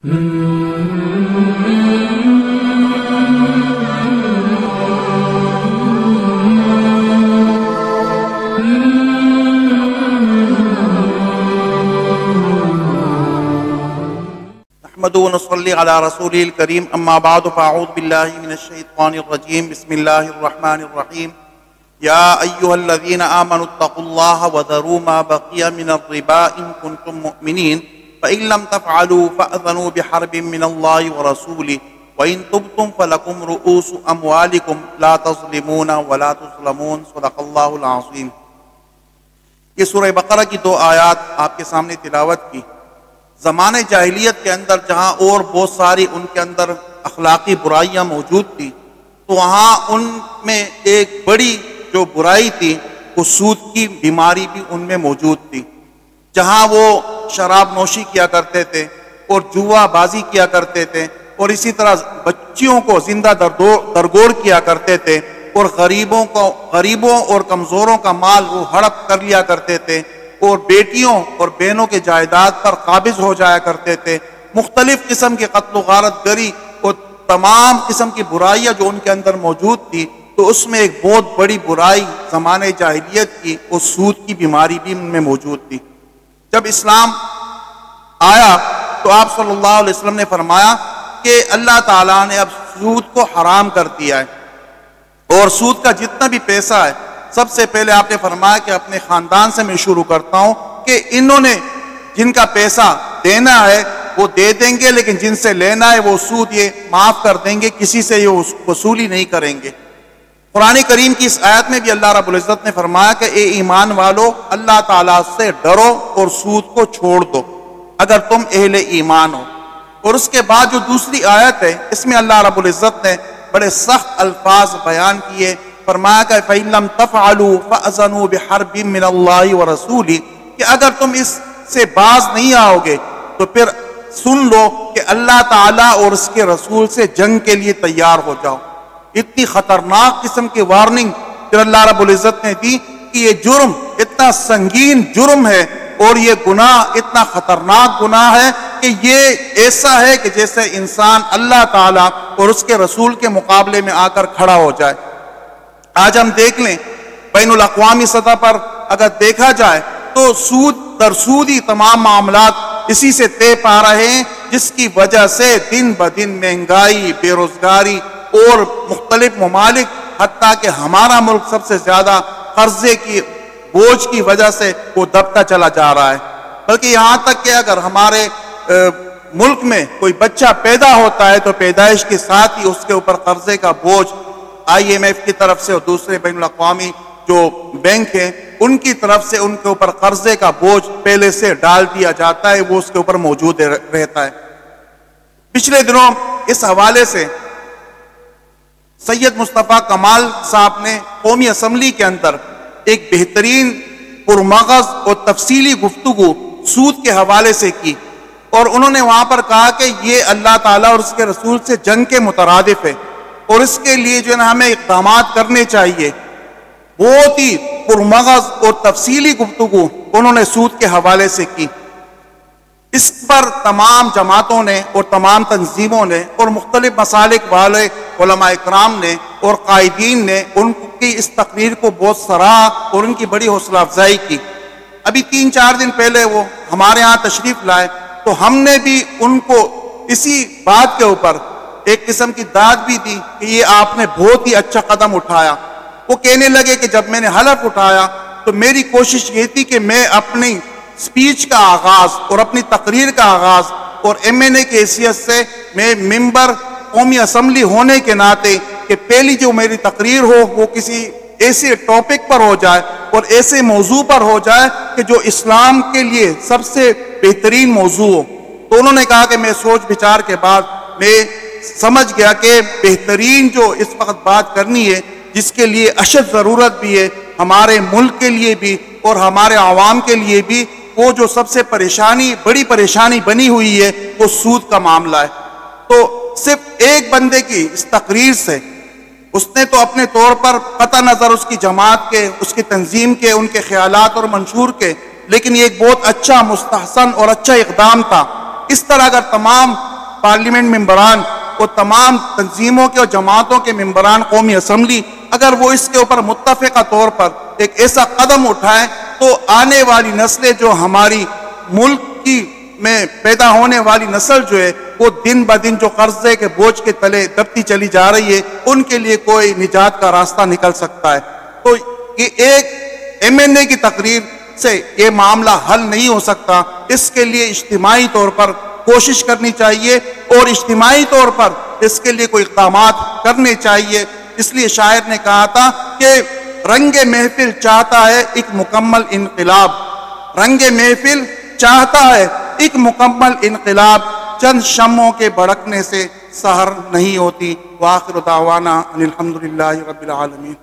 نحمد ونصلي على رسوله الكريم اما بعد فاعوذ بالله من الشيطان الرجيم بسم الله الرحمن الرحيم يا ايها الذين امنوا اتقوا الله وذروا ما بقي من الربا ان كنتم مؤمنين فان لم تفعلوا فاذنوا بحرب من الله ورسوله وان تبتم فلكم رؤوس اموالكم لا تظلمون ولا تظلمون صدق الله العظيم۔ یہ سورہ بقرہ کی 2 آیات آپ کے سامنے تلاوت کی۔ زمانے جاہلیت کے اندر جہاں اور بہت ساری ان کے اندر اخلاقی برائیاں موجود تھی، تو وہاں ان میں ایک بڑی جو برائی تھی وہ سود کی بیماری بھی ان میں موجود تھی۔ جہاں وہ شراب نوشی کیا کرتے تھے اور جوا بازی کیا کرتے تھے اور اسی طرح بچیوں کو زندہ درگور کیا کرتے تھے اور غریبوں اور کمزوروں کا مال وہ ہڑپ کر لیا کرتے تھے اور بیٹیوں اور بہنوں کے جائیداد پر قابض ہو جایا کرتے تھے، مختلف قسم کے قتل و غارت گری اور تمام قسم کی برائیاں جو ان کے اندر موجود تھی، تو اس میں ایک بہت بڑی برائی زمانے جاہلیت کی اور سود کی بیماری بھی ان میں موجود تھی۔ جب اسلام آیا تو آپ صلی اللہ علیہ وسلم نے فرمایا کہ اللہ تعالیٰ نے اب سود کو حرام کر دیا ہے اور سود کا جتنا بھی پیسہ ہے، سب سے پہلے آپ نے فرمایا کہ اپنے خاندان سے میں شروع کرتا ہوں کہ انہوں نے جن کا پیسہ دینا ہے وہ دے دیں گے، لیکن جن سے لینا ہے وہ سود یہ معاف کر دیں گے، کسی سے یہ وصولی نہیں کریں گے۔ قرآن کریم کی اس آیت میں بھی اللہ رب العزت نے فرمایا کہ اے ایمان والو، اللہ تعالیٰ سے ڈرو اور سود کو چھوڑ دو اگر تم اہل ایمان ہو۔ اور اس کے بعد جو دوسری آیت ہے، اس میں اللہ رب العزت نے بڑے سخت الفاظ بیان کیے، فرمایا کہ فَإِن لَمْ تَفْعَلُوا فَأْذَنُوا بِحَرْبٍ مِّنَ اللَّهِ وَرَسُولِهِ کہ اگر تم اس سے باز نہیں آؤ گے تو پھر سن لو کہ اللہ تعالیٰ اور اس کے رسول سے جنگ کے لیے تیار ہو جاؤ۔ اتنی خطرناک قسم کی وارننگ پھر اللہ رب العزت نے دی کہ یہ جرم اتنا سنگین جرم ہے اور یہ گناہ اتنا خطرناک گناہ ہے کہ یہ ایسا ہے کہ جیسے انسان اللہ تعالیٰ اور اس کے رسول کے مقابلے میں آ کر کھڑا ہو جائے۔ آج ہم دیکھ لیں بین الاقوامی سطح پر اگر دیکھا جائے تو سود در سود ہی تمام معاملات اسی سے طے پا رہے ہیں، جس کی وجہ سے دن بدن مہنگائی، بے روزگاری اور مختلف ممالک، حتیٰ کہ ہمارا ملک سب سے زیادہ قرضے کی بوجھ کی وجہ سے وہ دبتا چلا جا رہا ہے۔ بلکہ یہاں تک کہ اگر ہمارے ملک میں کوئی بچہ پیدا ہوتا ہے تو پیدائش کے ساتھ ہی اس کے اوپر قرضے کا بوجھ IMF کی طرف سے اور دوسرے بین الاقوامی جو بینک ہیں ان کی طرف سے ان کے اوپر قرضے کا بوجھ پہلے سے ڈال دیا جاتا ہے، وہ اس کے اوپر موجود رہتا ہے۔ پچھلے دنوں اس حوالے سے سید مصطفیٰ کمال صاحب نے قومی اسمبلی کے اندر ایک بہترین پرمغز اور تفصیلی گفتگو سود کے حوالے سے کی، اور انہوں نے وہاں پر کہا کہ یہ اللہ تعالیٰ اور اس کے رسول سے جنگ کے مترادف ہے اور اس کے لیے جو ہے نا ہمیں اقدامات کرنے چاہیے۔ بہت ہی پرمغز اور تفصیلی گفتگو انہوں نے سود کے حوالے سے کی۔ اس پر تمام جماعتوں نے اور تمام تنظیموں نے اور مختلف مسالک والے علماء اکرام نے اور قائدین نے ان کی اس تقریر کو بہت سراہا اور ان کی بڑی حوصلہ افزائی کی۔ ابھی 3-4 دن پہلے وہ ہمارے ہاں تشریف لائے تو ہم نے بھی ان کو اسی بات کے اوپر ایک قسم کی داد بھی دی کہ یہ آپ نے بہت ہی اچھا قدم اٹھایا۔ وہ کہنے لگے کہ جب میں نے حلف اٹھایا تو میری کوشش یہ تھی کہ میں اپنی سپیچ کا آغاز اور اپنی تقریر کا آغاز اور MNA کی حیثیت سے میں ممبر قومی اسمبلی ہونے کے ناطے کہ پہلی جو میری تقریر ہو وہ کسی ایسے ٹاپک پر ہو جائے اور ایسے موضوع پر ہو جائے کہ جو اسلام کے لیے سب سے بہترین موضوع ہو۔ تو انہوں نے کہا کہ میں سوچ بچار کے بعد میں سمجھ گیا کہ بہترین جو اس وقت بات کرنی ہے، جس کے لیے اشد ضرورت بھی ہے ہمارے ملک کے لیے بھی اور ہمارے عوام کے لیے بھی، وہ جو سب سے بڑی پریشانی بنی ہوئی ہے وہ سود کا معاملہ ہے۔ تو صرف ایک بندے کی اس تقریر سے اس نے تو اپنے طور پر قطع نظر اس کی جماعت کے، اس کی تنظیم کے، ان کے خیالات اور منشور کے، لیکن یہ ایک بہت اچھا مستحسن اور اچھا اقدام تھا۔ اس طرح اگر تمام پارلیمنٹ ممبران، وہ تمام تنظیموں کے اور جماعتوں کے ممبران قومی اسمبلی اگر وہ اس کے اوپر متفقہ طور پر ایک ایسا قدم اٹھائیں تو آنے والی نسلیں جو ہماری ملک کی میں پیدا ہونے والی نسل جو ہے وہ دن بدن جو قرضے کے بوجھ کے تلے دبتی چلی جا رہی ہے، ان کے لیے کوئی نجات کا راستہ نکل سکتا ہے۔ تو یہ ایک MNA کی تقریر سے یہ معاملہ حل نہیں ہو سکتا، اس کے لیے اجتماعی طور پر کوشش کرنی چاہیے اور اجتماعی طور پر اس کے لیے کوئی اقدامات کرنے چاہیے۔ اس لیے شاعر نے کہا تھا کہ رنگ محفل چاہتا ہے ایک مکمل انقلاب، رنگ محفل چاہتا ہے ایک مکمل انقلاب، چند شمعوں کے بھڑکنے سے سحر نہیں ہوتی۔ وآخر دعوانا ان الحمدللہ رب العالمین۔